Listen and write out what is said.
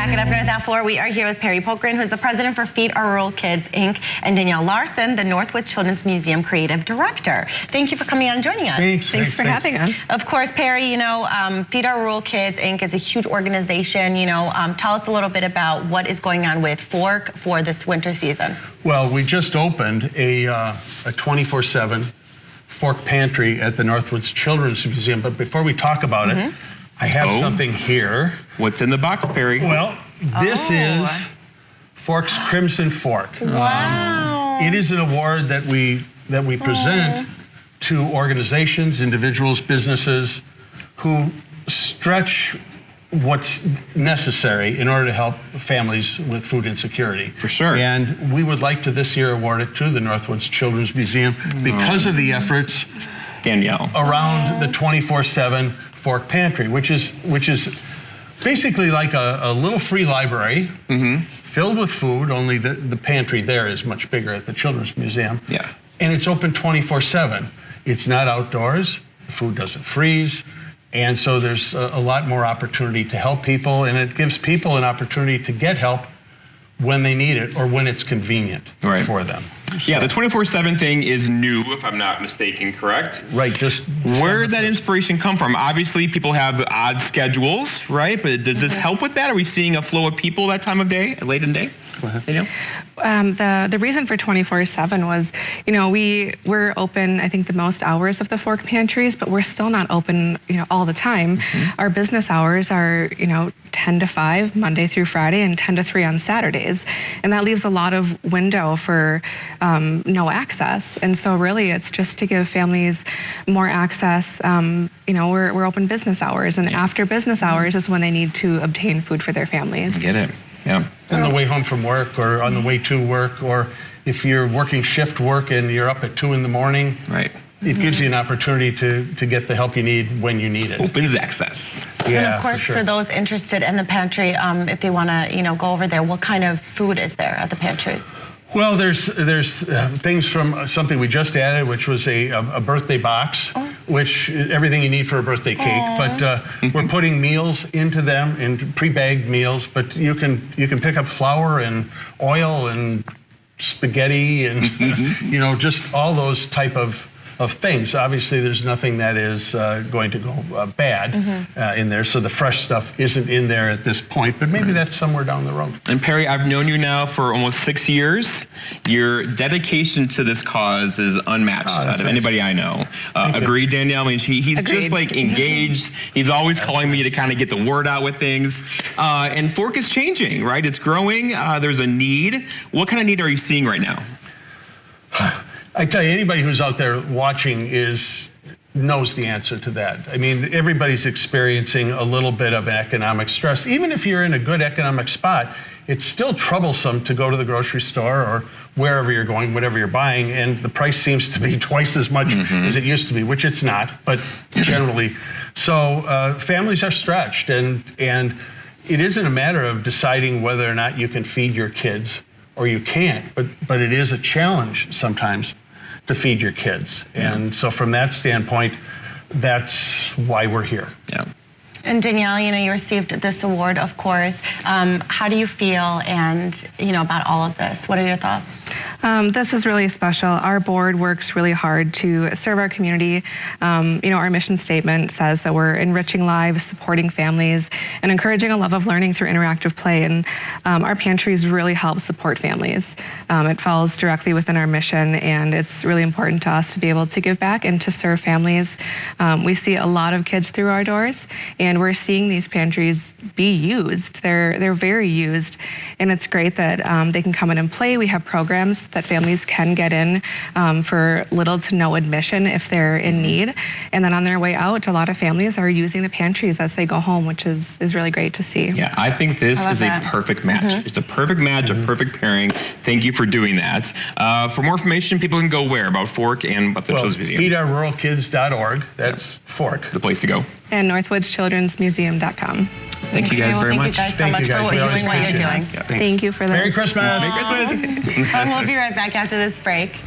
back at Up North at 4. We are here with Perry Pokrin, who's the president for Feed Our Rural Kids, Inc., and Danielle Larson, the Northwoods Children's Museum creative director. Thank you for coming on and joining us. Thanks for having us. Of course, Perry, Feed Our Rural Kids, Inc. is a huge organization. Tell us a little bit about what is going on with Fork for this winter season. Well, we just opened a 24/7 Fork Pantry at the Northwoods Children's Museum, but before we talk about it, I have something here. What's in the box, Perry? Well, this is Fork's Crimson Fork. Wow. It is an award that we present to organizations, individuals, businesses who stretch what's necessary in order to help families with food insecurity. For sure. And we would like to this year award it to the Northwoods Children's Museum because of the efforts Danielle around the 24/7 Fork Pantry, which is basically like a little free library filled with food, only the pantry there is much bigger at the Children's Museum. Yeah. And it's open 24/7. It's not outdoors, the food doesn't freeze, and so there's a lot more opportunity to help people, and it gives people an opportunity to get help when they need it or when it's convenient for them. Yeah, the 24/7 thing is new, if I'm not mistaken, correct? Right, just... Where did that inspiration come from? Obviously, people have odd schedules, right? But does this help with that? Are we seeing a flow of people that time of day, late in the day? Go ahead. The reason for 24/7 was, we're open, I think, the most hours of the Fork Pantries, but we're still not open, all the time. Our business hours are, 10 to 5 Monday through Friday and 10 to 3 on Saturdays. And that leaves a lot of window for no access. And so really it's just to give families more access. We're open business hours, and after business hours is when they need to obtain food for their families. I get it. Yeah. On the way home from work or on the way to work, or if you're working shift work and you're up at 2 in the morning, it gives you an opportunity to get the help you need when you need it. Opens access. Yeah, and of course, for those interested in the pantry, if they want to, go over there, what kind of food is there at the pantry? Well, there's things from something we just added, which was a birthday box, which is everything you need for a birthday cake. But we're putting meals into them, in pre-bagged meals. But you can pick up flour and oil and spaghetti and just all those type of things. Obviously, there's nothing that is going to go bad in there, so the fresh stuff isn't in there at this point, but maybe that's somewhere down the road. And Perry, I've known you now for almost 6 years. Your dedication to this cause is unmatched out of anybody I know. Agreed, Danielle? I mean, he's just like engaged. He's always calling me to kind of get the word out with things. And Fork is changing, right? It's growing. There's a need. What kind of need are you seeing right now? I tell you, anybody who's out there watching knows the answer to that. I mean, everybody's experiencing a little bit of economic stress. Even if you're in a good economic spot, it's still troublesome to go to the grocery store or wherever you're going, whatever you're buying, and the price seems to be twice as much as it used to be, which it's not, but generally. So families are stretched, and it isn't a matter of deciding whether or not you can feed your kids or you can't, but it is a challenge sometimes to feed your kids. And so from that standpoint, that's why we're here. Yeah. And Danielle, you received this award, of course. How do you feel about all of this? What are your thoughts? This is really special. Our board works really hard to serve our community. Our mission statement says that we're enriching lives, supporting families, and encouraging a love of learning through interactive play. And our pantries really help support families. It falls directly within our mission, and it's really important to us to be able to give back and to serve families. We see a lot of kids through our doors, and we're seeing these pantries be used. They're very used, and it's great that they can come in and play. We have programs that families can get in for little to no admission if they're in need. And then on their way out, a lot of families are using the pantries as they go home, which is really great to see. Yeah, I think this is a perfect match. It's a perfect match, a perfect pairing. Thank you for doing that. For more information, people can go where about Fork and about the Children's Museum? feedourruralkids.org. That's Fork. The place to go. And NorthwoodsChildren'sMuseum.com. Thank you guys very much. Thank you guys so much for doing what you're doing. Thank you for that. Merry Christmas. Merry Christmas. And we'll be right back after this break.